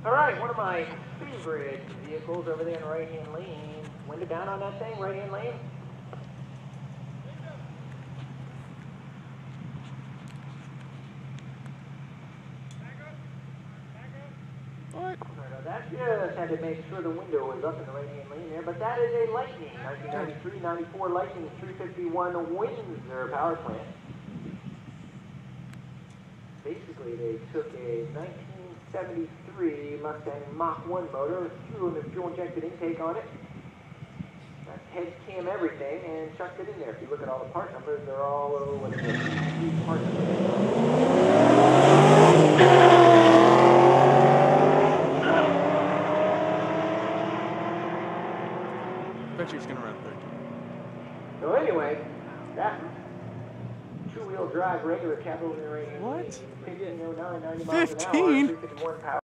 Alright, one of my favorite vehicles over there in the right-hand lane. Window down on that thing, right-hand lane. What? That just had to make sure the window was up in the right-hand lane there, but that is a Lightning, 1993-94 Lightning 351 Windsor power plant. Basically, they took a 1973 Mustang Mach 1 motor, threw a fuel-injected intake on it, head cam everything, and chucked it in there. If you look at all the part numbers, they're all over what is it? Part numbers. I bet you it's gonna run 13. So anyway, that two-wheel drive regular capital in the range. What? 1509, 90 miles an hour, 15? 351 power.